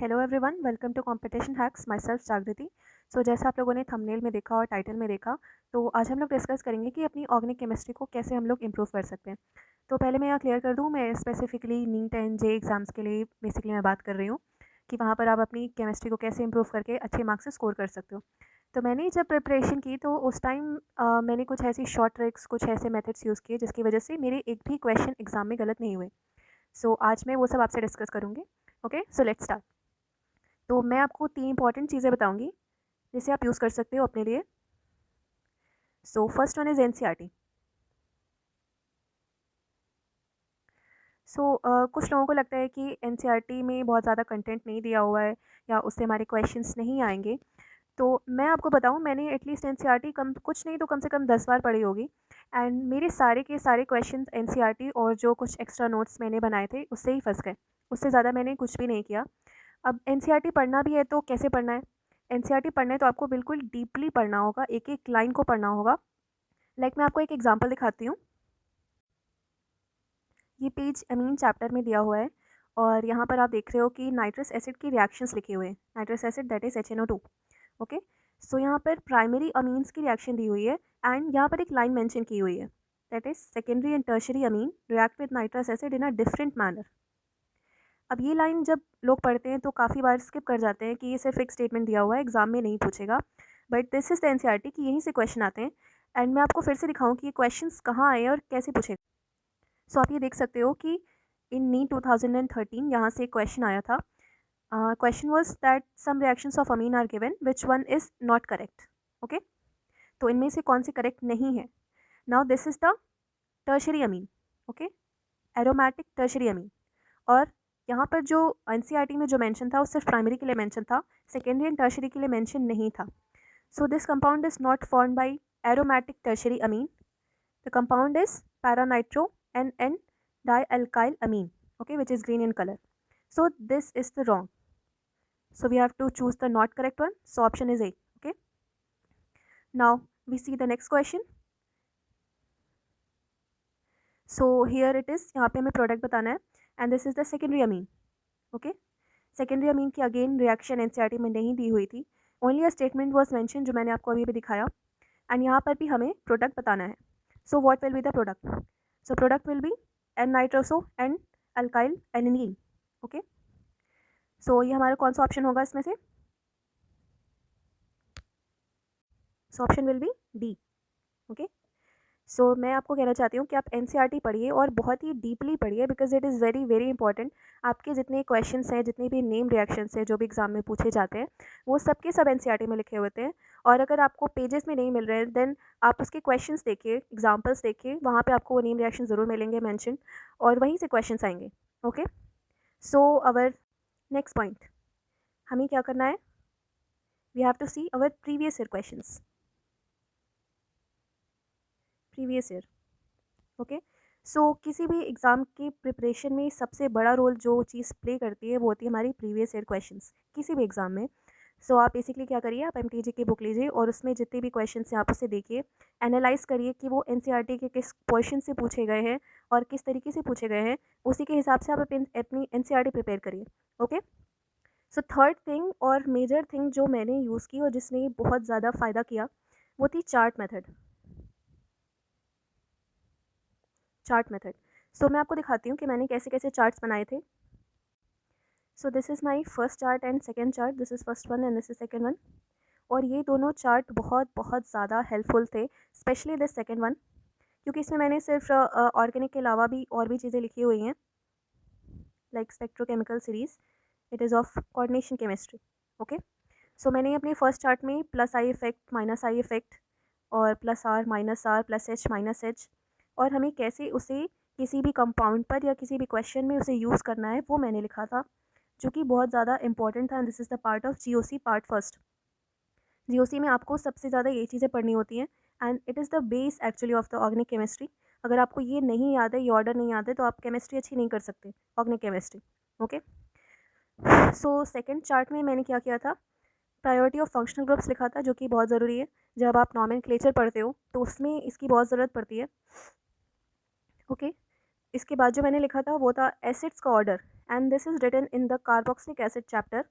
Hello everyone, welcome to competition hacks. Myself Jagriti. So जैसा आप लोगों ने थंबनेल में देखा और टाइटल में देखा, तो आज हम लोग डिस्कस करेंगे कि अपनी ऑर्गेनिक केमिस्ट्री को कैसे हम लोग इम्प्रूव कर सकते हैं। तो पहले मैं यहाँ क्लियर कर दूँ, मैं specifically neat and J exams के लिए बेसिकली मैं बात कर रही हूँ कि वहाँ पर आप अपनी केमिस्ट्री को कैसे इम्प्रूव करके अच्छे मार्क्स से स्कोर कर सकते हो। तो मैंने जब प्रिपरेशन की तो उस टाइम मैंने कुछ ऐसी शॉर्ट ट्रिक्स, कुछ ऐसे मेथड्स यूज़ किए जिसकी वजह से मेरे एक भी क्वेश्चन एग्जाम में गलत नहीं हुए। सो आज मैं वो सब आपसे डिस्कस करूँगी। Okay, so let's start. तो मैं आपको 3 इंपॉर्टेंट चीज़ें बताऊंगी जिसे आप यूज़ कर सकते हो अपने लिए। So first one is NCERT. कुछ लोगों को लगता है कि एनसीईआरटी में बहुत ज़्यादा कंटेंट नहीं दिया हुआ है या उससे हमारे क्वेश्चंस नहीं आएंगे। तो मैं आपको बताऊं, मैंने एटलीस्ट एनसीईआरटी कम कुछ नहीं तो कम से कम 10 बार पढ़ी होगी। एंड मेरे सारे के सारे क्वेश्चंस एनसीईआरटी और जो कुछ एक्स्ट्रा नोट्स मैंने बनाए थे उससे ही फंस गए। उससे ज़्यादा मैंने कुछ भी नहीं किया। अब एनसीईआरटी पढ़ना भी है तो कैसे पढ़ना है? एनसीईआरटी पढ़ना है तो आपको बिल्कुल डीपली पढ़ना होगा, एक एक लाइन को पढ़ना होगा। मैं आपको एक एग्जांपल दिखाती हूँ। ये पेज अमीन चैप्टर में दिया हुआ है और यहाँ पर आप देख रहे हो कि नाइट्रस एसिड की रिएक्शंस लिखे हुए हैं। Nitrous acid that is HNO2। Okay, so यहाँ पर प्राइमरी अमीन्स की रिएक्शन दी हुई है एंड यहाँ पर एक लाइन मेंशन की हुई है, that is secondary and tertiary Amin react with nitrous acid in a different manner. अब ये लाइन जब लोग पढ़ते हैं तो काफ़ी बार स्किप कर जाते हैं कि ये सिर्फ एक स्टेटमेंट दिया हुआ है, एग्जाम में नहीं पूछेगा। But this is the NCERT कि यहीं से क्वेश्चन आते हैं। एंड मैं आपको फिर से दिखाऊं कि ये क्वेश्चन कहाँ आए और कैसे पूछे। सो आप ये देख सकते हो कि इन नीट 2013 यहाँ से एक क्वेश्चन आया था। Question was that some reactions of amine are given, which one is not correct. Okay, तो इनमें से कौन सी करेक्ट नहीं है? Now this is the tertiary amine. Okay, aromatic tertiary amine. और यहाँ पर जो एनसीईआरटी में जो मेंशन था वो सिर्फ प्राइमरी के लिए मेंशन था, सेकेंडरी एंड टर्शरी के लिए मेंशन नहीं था। So this compound is not formed by aromatic tertiary amine. The compound is paranitro N N dialkyl amine, okay, which is green in color. So this is the wrong. So we have to choose the not correct one. So option is A. Okay. Now we see the next question. So here it is. यहाँ पे हमें product बताना है and this is the secondary amine. Okay, secondary amine की again reaction NCERT में नहीं दी हुई थी, only a statement was mention जो मैंने आपको अभी भी दिखाया। एंड यहाँ पर भी हमें प्रोडक्ट बताना है। So what will be the product? So product will be N nitroso and alkyl aniline. Okay, so ये हमारा कौन सा ऑप्शन होगा इसमें से? So option will be D. Okay, so मैं आपको कहना चाहती हूँ कि आप एनसीईआरटी पढ़िए और बहुत ही डीपली पढ़िए, because it is very very important. आपके जितने क्वेश्चंस हैं, जितने भी नेम रिएक्शंस हैं जो भी एग्जाम में पूछे जाते हैं, वो सब के सब एनसीईआरटी में लिखे होते हैं। और अगर आपको पेजेस में नहीं मिल रहे हैं देन आप उसके क्वेश्चंस देखिए, एग्जाम्पल्स देखिए, वहाँ पे आपको वो नेम रिएक्शन ज़रूर मिलेंगे मैंशन, और वहीं से क्वेश्चंस आएंगे। Okay, so our next point, हमें क्या करना है? We have to see our previous year questions. Previous year. Okay, so किसी भी एग्ज़ाम की प्रिपरेशन में सबसे बड़ा रोल जो चीज़ प्ले करती है वो होती है हमारी प्रीवियस ईयर क्वेश्चंस किसी भी एग्ज़ाम में। सो आप बेसिकली क्या करिए, आप एमटीजी की बुक लीजिए और उसमें जितने भी क्वेश्चंस हैं आप उसे देखिए, एनालाइज करिए कि वो एनसीईआरटी के किस पोर्शन से पूछे गए हैं और किस तरीके से पूछे गए हैं। उसी के हिसाब से आप अपनी एनसीईआरटी प्रिपेयर करिए। ओके, सो थर्ड थिंग और मेजर थिंग जो मैंने यूज़ की और जिसने बहुत ज़्यादा फ़ायदा किया वो थी chart method. Chart method. So मैं आपको दिखाती हूँ कि मैंने कैसे कैसे चार्ट्स बनाए थे। So this is my first chart and second chart, this is first one and this is second one. और ये दोनों चार्ट बहुत बहुत ज़्यादा हेल्पफुल थे, स्पेशली दिस सेकेंड वन, क्योंकि इसमें मैंने सिर्फ ऑर्गेनिक के अलावा भी और भी चीज़ें लिखी हुई हैं, like spectrochemical series, it is of coordination chemistry. Okay, so मैंने अपने फर्स्ट चार्ट में plus I effect, minus I effect, और plus R, minus R, plus H, minus H, और हमें कैसे उसे किसी भी कंपाउंड पर या किसी भी क्वेश्चन में उसे यूज़ करना है वो मैंने लिखा था, जो कि बहुत ज़्यादा इंपॉर्टेंट था। This is the part of GOC part first. GOC में आपको सबसे ज़्यादा ये चीज़ें पढ़नी होती हैं and it is the base actually of the organic chemistry. अगर आपको ये नहीं याद है, ये ऑर्डर नहीं याद है, तो आप केमिस्ट्री अच्छी नहीं कर सकते, organic chemistry. Okay, so second chart में मैंने क्या किया था, प्रायोरिटी ऑफ फंक्शनल ग्रुप्स लिखा था, जो कि बहुत ज़रूरी है। जब आप नॉमेनक्लेचर पढ़ते हो तो उसमें इसकी बहुत ज़रूरत पड़ती है। ओके, इसके बाद जो मैंने लिखा था वो था एसिड्स का order, and this is written in the carboxylic acid chapter.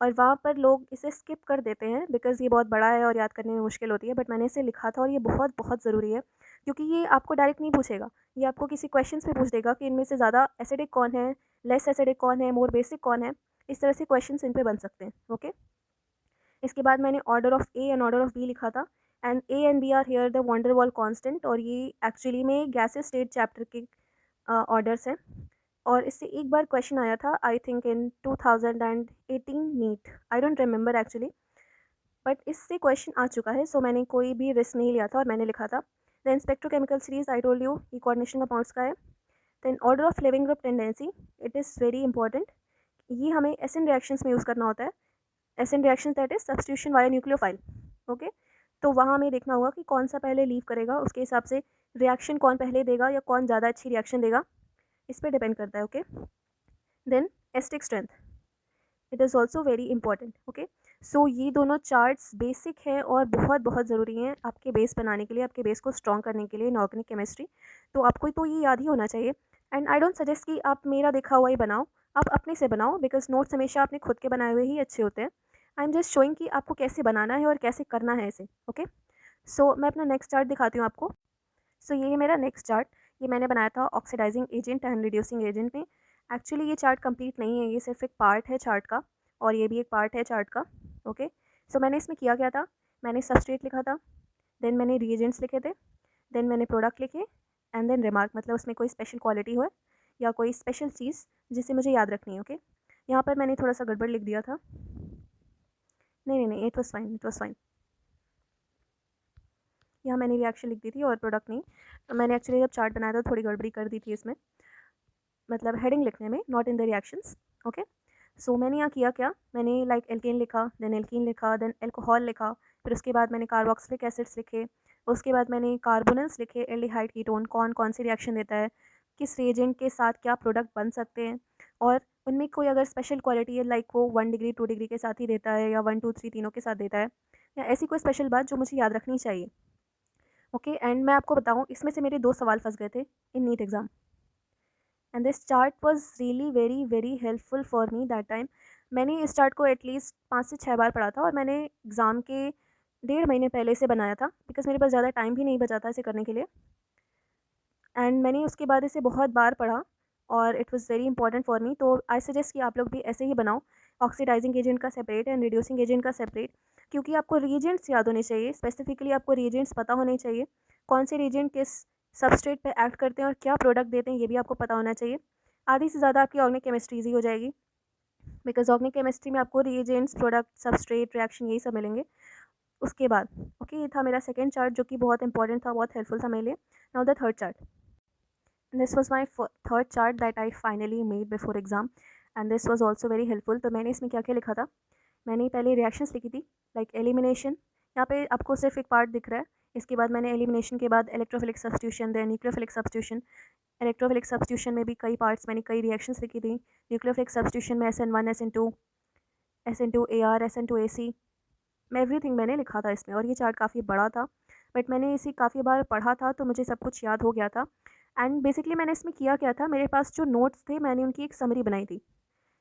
और वहाँ पर लोग इसे स्किप कर देते हैं बिकॉज़ ये बहुत बड़ा है और याद करने में मुश्किल होती है, बट मैंने इसे लिखा था और ये बहुत बहुत ज़रूरी है, क्योंकि ये आपको डायरेक्ट नहीं पूछेगा, ये आपको किसी क्वेश्चंस में पूछ देगा कि इनमें से ज़्यादा एसिडिक कौन है, लेस एसिडिक कौन है, मोर बेसिक कौन है। इस तरह से क्वेश्चंस इन पे बन सकते हैं। ओके, इसके बाद मैंने order of A and order of B लिखा था। And A and B are here the van der Waals constant, और ये एक्चुअली में गैसेस स्टेट चैप्टर के ऑर्डर्स हैं। और इससे एक बार क्वेश्चन आया था, I think in 2018 NEET, I don't remember actually, but इससे क्वेश्चन आ चुका है, सो मैंने कोई भी रिस्क नहीं लिया था और मैंने लिखा था। Then spectrochemical series, I told you ये कोऑर्डिनेशन कंपाउंड्स का है। Then order of leaving group tendency, it is very important, ये हमें एसिड रिएक्शंस में यूज़ करना होता है। Acid reactions that is substitution via nucleophile. Okay, तो वहाँ हमें देखना होगा कि कौन सा पहले लीव करेगा, उसके हिसाब से रिएक्शन कौन पहले देगा या कौन ज़्यादा अच्छी रिएक्शन देगा, इस पर डिपेंड करता है। Okay, then steric strength, it is also very important. Okay, so ये दोनों चार्ट्स बेसिक हैं और बहुत बहुत ज़रूरी हैं आपके बेस बनाने के लिए, आपके बेस को स्ट्रॉन्ग करने के लिए इन ऑर्गेनिक केमिस्ट्री। तो आपको तो ये याद ही होना चाहिए। एंड आई डोंट सजेस्ट कि आप मेरा देखा हुआ ही बनाओ, आप अपने से बनाओ, बिकॉज नोट्स हमेशा आपने खुद के बनाए हुए ही अच्छे होते हैं। आई एम जस्ट शोइंग कि आपको कैसे बनाना है और कैसे करना है इसे। ओके, सो मैं अपना नेक्स्ट चार्ट दिखाती हूँ आपको। सो ये है मेरा नेक्स्ट चार्ट, ये मैंने बनाया था oxidising agent and reducing agent में। एक्चुअली ये चार्ट कंप्लीट नहीं है, ये सिर्फ एक पार्ट है चार्ट का, और ये भी एक पार्ट है चार्ट का। ओके, सो मैंने इसमें किया क्या था, मैंने सबस्ट्रेट लिखा था, देन मैंने रिएजेंट्स लिखे थे, देन मैंने प्रोडक्ट लिखे, एंड देन रिमार्क, मतलब उसमें कोई स्पेशल क्वालिटी हो या कोई स्पेशल चीज़ जिसे मुझे याद रखनी है। ओके, यहाँ पर मैंने थोड़ा सा गड़बड़ लिख दिया था, नहीं नहीं नहीं, it was fine, it was fine. यहाँ मैंने रिएक्शन लिख दी थी और प्रोडक्ट नहीं, तो मैंने एक्चुअली जब चार्ट बनाया था थोड़ी गड़बड़ी कर दी थी इसमें, मतलब हेडिंग लिखने में, not in the reactions. Okay, so मैंने यहाँ किया क्या, मैंने लाइक एल्केन लिखा, देन एल्कीन लिखा, देन एल्कोहल लिखा, फिर उसके बाद मैंने कार्बोक्सिलिक एसिड्स लिखे, उसके बाद मैंने कार्बोनल्स लिखे, एल्डिहाइड कीटोन कौन कौन सी रिएक्शन देता है, किस रिएजेंट के साथ क्या प्रोडक्ट बन सकते हैं, और उनमें कोई अगर स्पेशल क्वालिटी है, लाइक वो 1 डिग्री 2 डिग्री के साथ ही देता है या 1 2 3 तीनों के साथ देता है, या ऐसी कोई स्पेशल बात जो मुझे याद रखनी चाहिए। ओके, एंड मैं आपको बताऊँ, इसमें से मेरे 2 सवाल फंस गए थे in NEET exam, and this chart was really very very helpful for me that time. मैंने इस चार्ट को एटलीस्ट 5 से 6 बार पढ़ा था, और मैंने एग्ज़ाम के 1.5 महीने पहले से बनाया था, बिकॉज मेरे पास ज़्यादा टाइम भी नहीं बचा था इसे करने के लिए। एंड मैंने उसके बाद इसे बहुत बार पढ़ा और it was very important for me. तो आई सजेस्ट कि आप लोग भी ऐसे ही बनाओ, ऑक्सीडाइजिंग एजेंट का सेपरेट एंड रिड्यूसिंग एजेंट का सेपरेट, क्योंकि आपको रीजेंट्स याद होने चाहिए, स्पेसिफिकली आपको रीजेंट्स पता होने चाहिए, कौन से रीजेंट किस सबस्ट्रेट पे एक्ट करते हैं और क्या प्रोडक्ट देते हैं, ये भी आपको पता होना चाहिए। आधी से ज़्यादा आपकी ऑर्गेनिक केमिस्ट्री ईजी हो जाएगी, बिकॉज ऑर्गेनिक केमिस्ट्री में आपको रीजेंट्स, प्रोडक्ट, सबस्ट्रेट, रिएक्शन, यही सब मिलेंगे। उसके बाद ओके, ये था मेरा सेकेंड चार्ट जो कि बहुत इंपॉर्टेंट था, बहुत हेल्पफुल था मेरे लिए। Now the third chart, this was my third chart that I finally made before exam, and this was also very helpful। तो मैंने इसमें क्या क्या लिखा था, मैंने पहले रिएक्शंस लिखी थी, लाइक एलिमिनेशन, यहाँ पे आपको सिर्फ एक पार्ट दिख रहा है। इसके बाद मैंने एलिमिनेशन के बाद electrophilic substitution, then nucleophilic substitution. Electrophilic substitution में भी कई पार्ट्स, मैंने कई रिएक्शंस लिखी थी। न्यूक्लियोफिलिक सब्स्टिट्यूशन में SN1 SN2 SN2AR SN2AC, मैं एवरीथिंग मैंने लिखा था इसमें, और ये चार्ट काफ़ी बड़ा था, बट मैंने इसे काफ़ी बार पढ़ा था तो मुझे सब कुछ याद हो गया था। एंड बेसिकली मैंने इसमें किया क्या था, मेरे पास जो नोट्स थे मैंने उनकी एक समरी बनाई थी।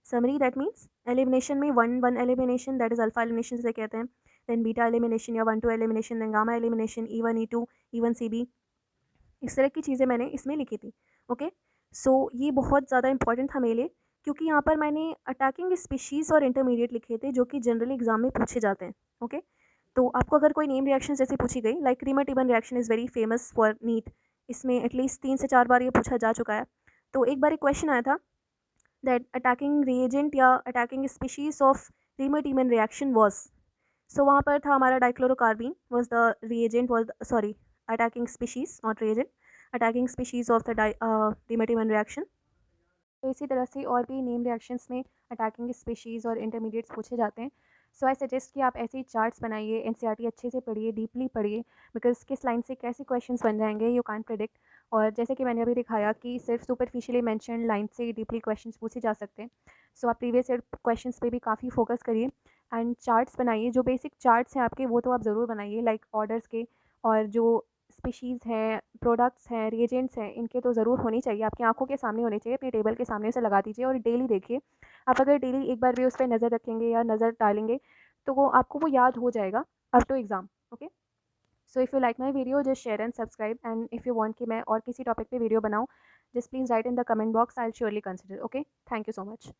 समरी दैट मीन्स एलिमिनेशन में 1 1 elimination, that is alpha elimination जिसे कहते हैं, देन बीटा एलिमिनेशन या 1 2 elimination, then gamma elimination, E1 E2 E1 CB, इस तरह की चीज़ें मैंने इसमें लिखी थी। ओके, सो ये बहुत ज़्यादा इंपॉर्टेंट था मेरे लिए, क्योंकि यहाँ पर मैंने अटैकिंग स्पीशीज़ और इंटरमीडिएट लिखे थे जो कि जनरली एग्जाम में पूछे जाते हैं। ओके, तो आपको अगर कोई नेम रिएक्शन जैसे पूछी गई, like Reimer Tiemann reaction is very famous for NEET, इसमें एटलीस्ट 3 से 4 बार ये पूछा जा चुका है। तो एक बार एक क्वेश्चन आया था दैट अटैकिंग रिएजेंट या attacking species of Reimer Tiemann reaction was, so वहाँ पर था हमारा dichlorocarbene was the reagent, was sorry attacking species not reagent, attacking species of the Reimer Tiemann reaction. तो इसी तरह से और भी नेम रिएक्शंस में अटैकिंग स्पीशीज़ और इंटरमीडिएट्स पूछे जाते हैं। सो आई सजेस्ट कि आप ऐसे ही चार्ट्स बनाइए, एनसीईआरटी अच्छे से पढ़िए, डीपली पढ़िए, बिकॉज किस लाइन से कैसे क्वेश्चंस बन जाएंगे यू कांट प्रिडिक्ट। और जैसे कि मैंने अभी दिखाया कि सिर्फ सुपरफिशियली मेंशन लाइन से डीपली क्वेश्चंस पूछे जा सकते हैं। सो आप प्रीवियस ईयर क्वेश्चंस पे भी काफ़ी फोकस करिए एंड चार्ट्स बनाइए, जो बेसिक चार्ट्स हैं आपके वो तो आप ज़रूर बनाइए, लाइक ऑर्डर्स के, और जो स्पीशीज़ हैं, प्रोडक्ट्स हैं, रिएजेंट्स हैं, इनके तो ज़रूर होनी चाहिए, आपकी आँखों के सामने होने चाहिए, अपनी टेबल के सामने उसे लगा दीजिए और डेली देखिए। आप अगर डेली एक बार भी उस पे नज़र रखेंगे या नज़र डालेंगे, तो वो आपको वो याद हो जाएगा up to exam. Okay? So if you like my video just share and subscribe, and if you want कि मैं और किसी टॉपिक पे वीडियो बनाऊँ, just please write in the comment box, I will surely consider. Okay? Thank you so much.